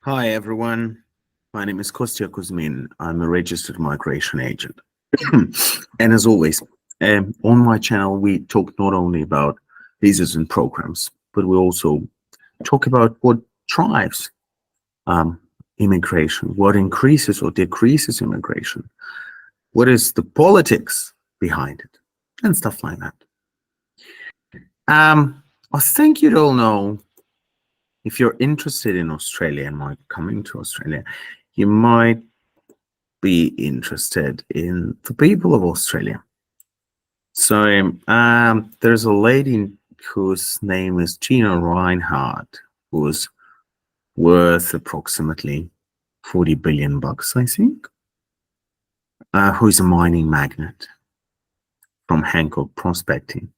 Hi everyone, my name is Kostya Kuzmin. I'm a registered migration agent. And as always, on my channel, we talk not only about visas and programs, but we also talk about what drives immigration, what increases or decreases immigration, what is the politics behind it, and stuff like that. I think you'd all know, if you're interested in Australia and might coming to Australia, you might be interested in the people of Australia. So there's a lady whose name is Gina Reinhardt, who's worth approximately 40 billion bucks, I think, who's a mining magnate from Hancock Prospecting.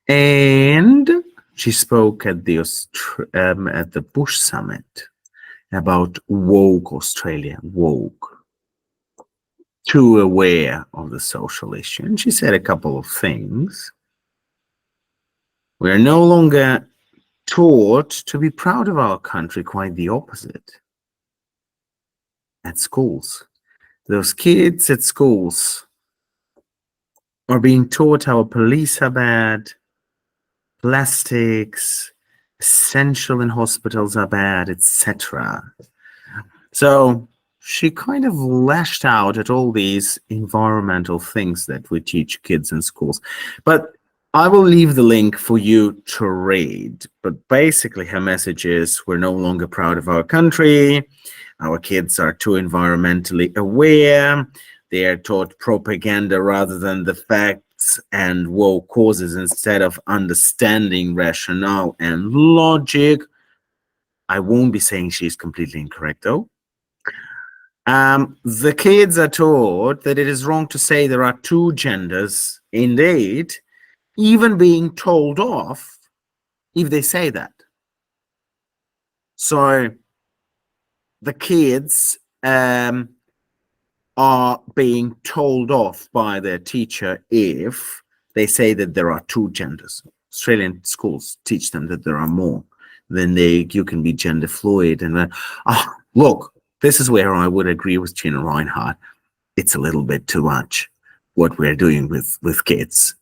And she spoke at the Bush Summit about woke Australia, woke, too aware of the social issue. And she said a couple of things. We're no longer taught to be proud of our country, quite the opposite. At schools, those kids at schools are being taught our police are bad, plastics, essential in hospitals are bad, etc. So she kind of lashed out at all these environmental things that we teach kids in schools. But I will leave the link for you to read. But basically her message is, we're no longer proud of our country. Our kids are too environmentally aware. They are taught propaganda rather than the facts and woke causes instead of understanding rationale and logic. I won't be saying she's completely incorrect though. The kids are taught that it is wrong to say there are two genders, indeed, even being told off if they say that. So the kids are being told off by their teacher if they say that there are two genders. Australian schools teach them that there are more. Then you can be gender fluid. And look, this is where I would agree with Gina Reinhardt. It's a little bit too much what we're doing with kids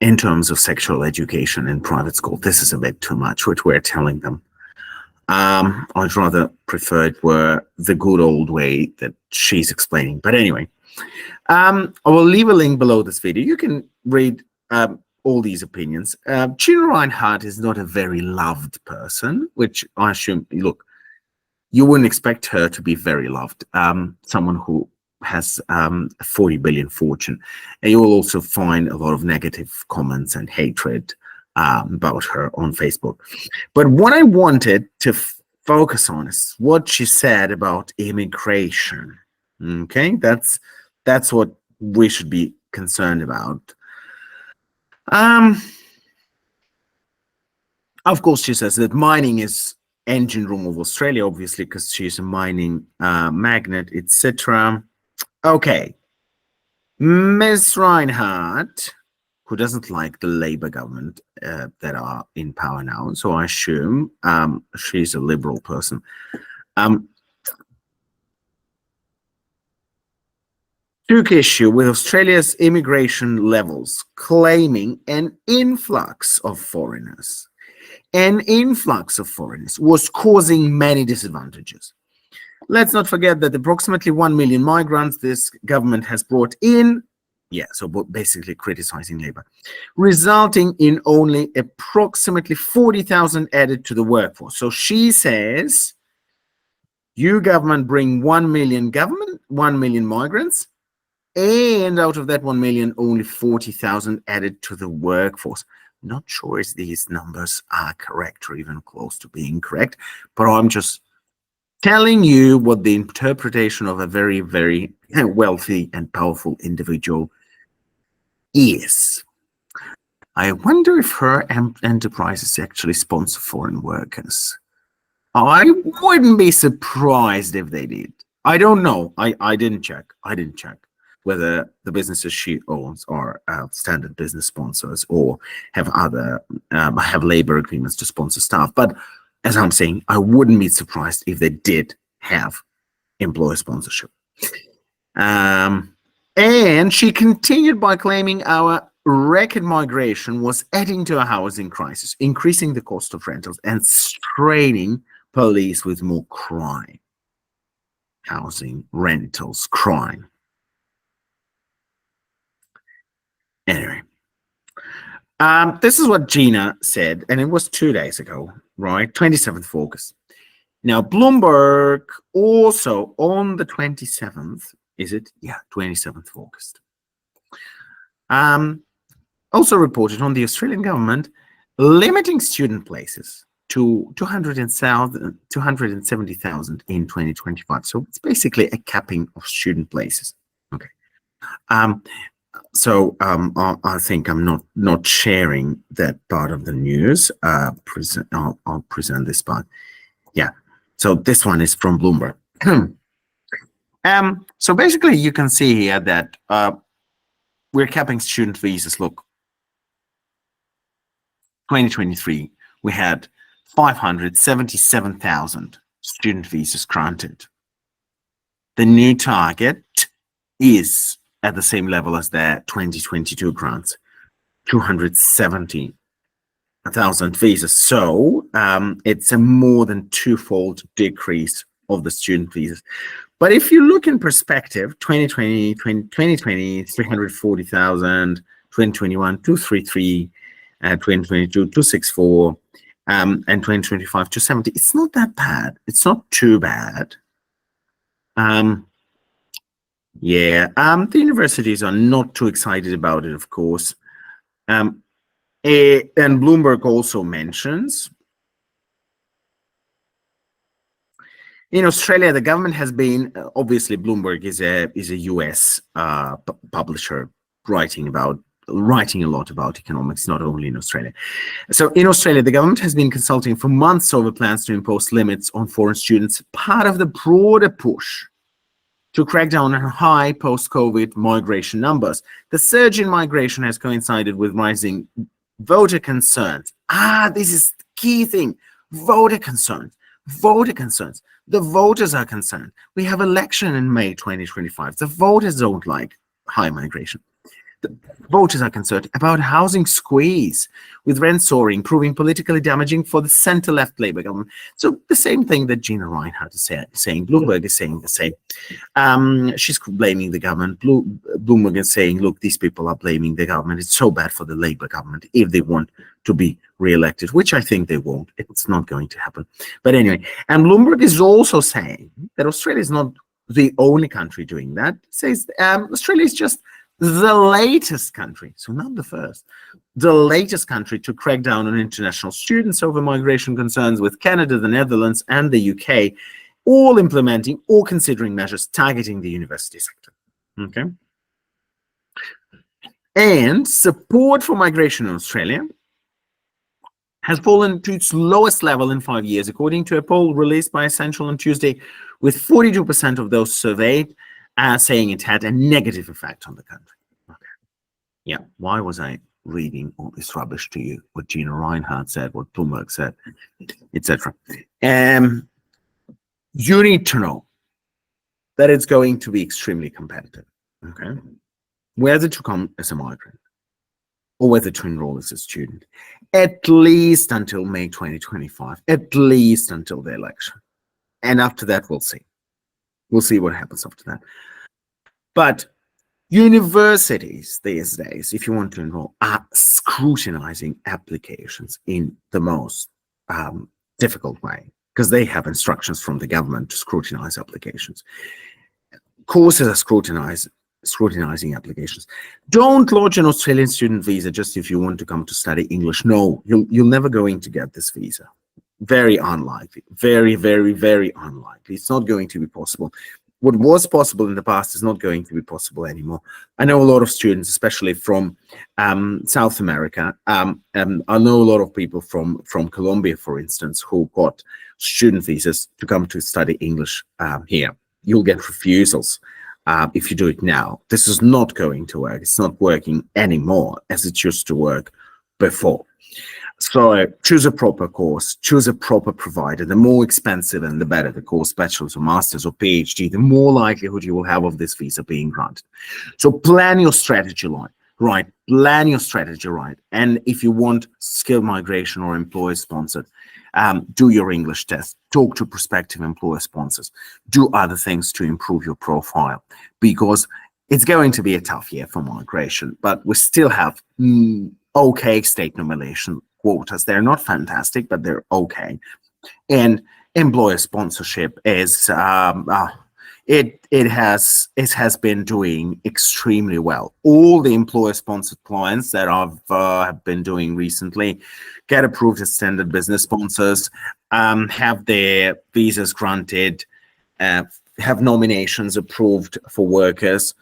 in terms of sexual education in private school. This is a bit too much what we're telling them. I'd rather prefer it were the good old way that she's explaining. But anyway, I will leave a link below this video. You can read all these opinions. Gina Reinhardt is not a very loved person, which I assume, look, you wouldn't expect her to be very loved. Someone who has a 40 billion fortune. And you will also find a lot of negative comments and hatred about her on Facebook. But what I wanted to focus on is what she said about immigration. Okay, that's what we should be concerned about. Of course, she says that mining is engine room of Australia, obviously, because she's a mining magnate, etc. Okay, Ms. Reinhardt, who doesn't like the Labour government that are in power now, so I assume she's a liberal person. Took issue with Australia's immigration levels, claiming an influx of foreigners. An influx of foreigners was causing many disadvantages. Let's not forget that approximately 1 million migrants this government has brought in, so basically criticizing Labour, resulting in only approximately 40,000 added to the workforce. So she says, you government bring 1 million migrants, and out of that 1 million, only 40,000 added to the workforce. Not sure if these numbers are correct or even close to being correct, but I'm just telling you what the interpretation of a very, very wealthy and powerful individual is. I wonder if her enterprises actually sponsor foreign workers. I wouldn't be surprised if they did. I don't know. I didn't check. Whether the businesses she owns are standard business sponsors or have other have labor agreements to sponsor staff. But as I'm saying, I wouldn't be surprised if they did have employer sponsorship. And she continued by claiming our record migration was adding to a housing crisis, increasing the cost of rentals and straining police with more crime. Housing, rentals, crime. Anyway, this is what Gina said, and it was 2 days ago, right? 27th of August. Now, Bloomberg also on the 27th, is it? Yeah, 27th of August. Also reported on the Australian government limiting student places to 270,000 in 2025. So it's basically a capping of student places. Okay. So I think I'm not sharing that part of the news. I'll present this part. Yeah. So this one is from Bloomberg. So basically, you can see here that we're capping student visas. Look, 2023, we had 577,000 student visas granted. The new target is at the same level as their 2022 grants, 270,000 visas. So it's a more than twofold decrease of the student visas. But if you look in perspective, 2020, 340,000, 2021, 233, 2022, 264, and 2025, 270. It's not that bad. It's not too bad. Yeah, the universities are not too excited about it, of course. And Bloomberg also mentions, in Australia, the government has been, obviously Bloomberg is a US publisher writing a lot about economics, not only in Australia. So in Australia, the government has been consulting for months over plans to impose limits on foreign students, part of the broader push to crack down on high post-COVID migration numbers. The surge in migration has coincided with rising voter concerns. This is the key thing. Voter concerns. Voter concerns. The voters are concerned. We have election in May 2025. The voters don't like high migration. The voters are concerned about housing squeeze, with rent soaring, proving politically damaging for the center-left Labour government. So the same thing that Gina Reinhardt is saying, Bloomberg is saying the same. She's blaming the government. Bloomberg is saying, look, these people are blaming the government. It's so bad for the Labour government if they want to be re-elected, which I think they won't. It's not going to happen. But anyway, and Bloomberg is also saying that Australia is not the only country doing that. It says Australia is just the latest country, so not the first, the latest country to crack down on international students over migration concerns, with Canada, the Netherlands, and the UK all implementing or considering measures targeting the university sector. Okay. And support for migration in Australia has fallen to its lowest level in 5 years, according to a poll released by Essential on Tuesday, with 42% of those surveyed saying it had a negative effect on the country. Okay. Yeah, why was I reading all this rubbish to you? What Gina Reinhardt said, what Bloomberg said, etc. You need to know that it's going to be extremely competitive. Okay, whether to come as a migrant or whether to enroll as a student, at least until May 2025, at least until the election, and after that we'll see. We'll see what happens after that. But universities these days, if you want to enroll, are scrutinizing applications in the most difficult way, because they have instructions from the government to scrutinize applications. Courses are scrutinizing applications. Don't lodge an Australian student visa just if you want to come to study English. No, you're never going to get this visa. Very unlikely. Very, very, very unlikely. It's not going to be possible. What was possible in the past is not going to be possible anymore. I know a lot of students, especially from South America. I know a lot of people from Colombia, for instance, who got student visas to come to study English here. You'll get refusals if you do it now. This is not going to work. It's not working anymore as it used to work before. So choose a proper course, choose a proper provider. The more expensive and the better the course, bachelor's or master's or PhD, the more likelihood you will have of this visa being granted. So plan your strategy right. Plan your strategy right. And if you want skilled migration or employer sponsored, do your English test, talk to prospective employer sponsors, do other things to improve your profile, because it's going to be a tough year for migration, but we still have okay state nomination quotas. They're not fantastic, but they're okay. And employer sponsorship is it has been doing extremely well. All the employer sponsored clients that have been doing recently get approved as standard business sponsors, have their visas granted, have nominations approved for workers.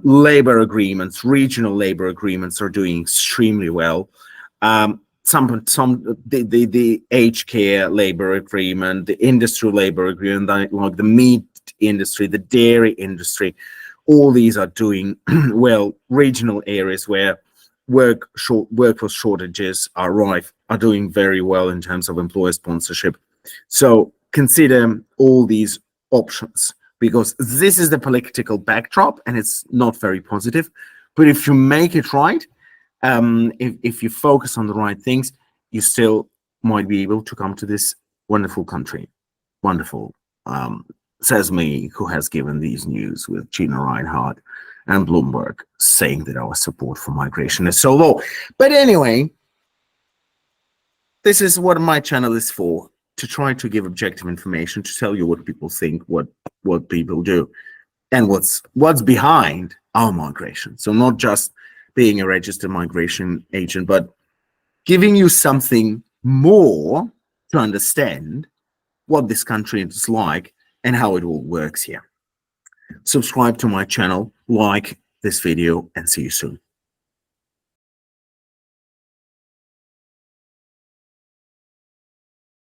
Labor agreements, regional labor agreements are doing extremely well. The aged care labor agreement, the industrial labor agreement, like the meat industry, the dairy industry, all these are doing well. Regional areas where workforce shortages are rife are doing very well in terms of employer sponsorship. So consider all these options, because this is the political backdrop and it's not very positive. But if you make it right, if you focus on the right things, you still might be able to come to this wonderful country. Wonderful, says me, who has given these news with Gina Reinhardt and Bloomberg saying that our support for migration is so low. But anyway, this is what my channel is for, to try to give objective information, to tell you what people think, what people do, and what's behind our migration. So not just being a registered migration agent, but giving you something more to understand what this country is like and how it all works here. Subscribe to my channel, like this video, and see you soon.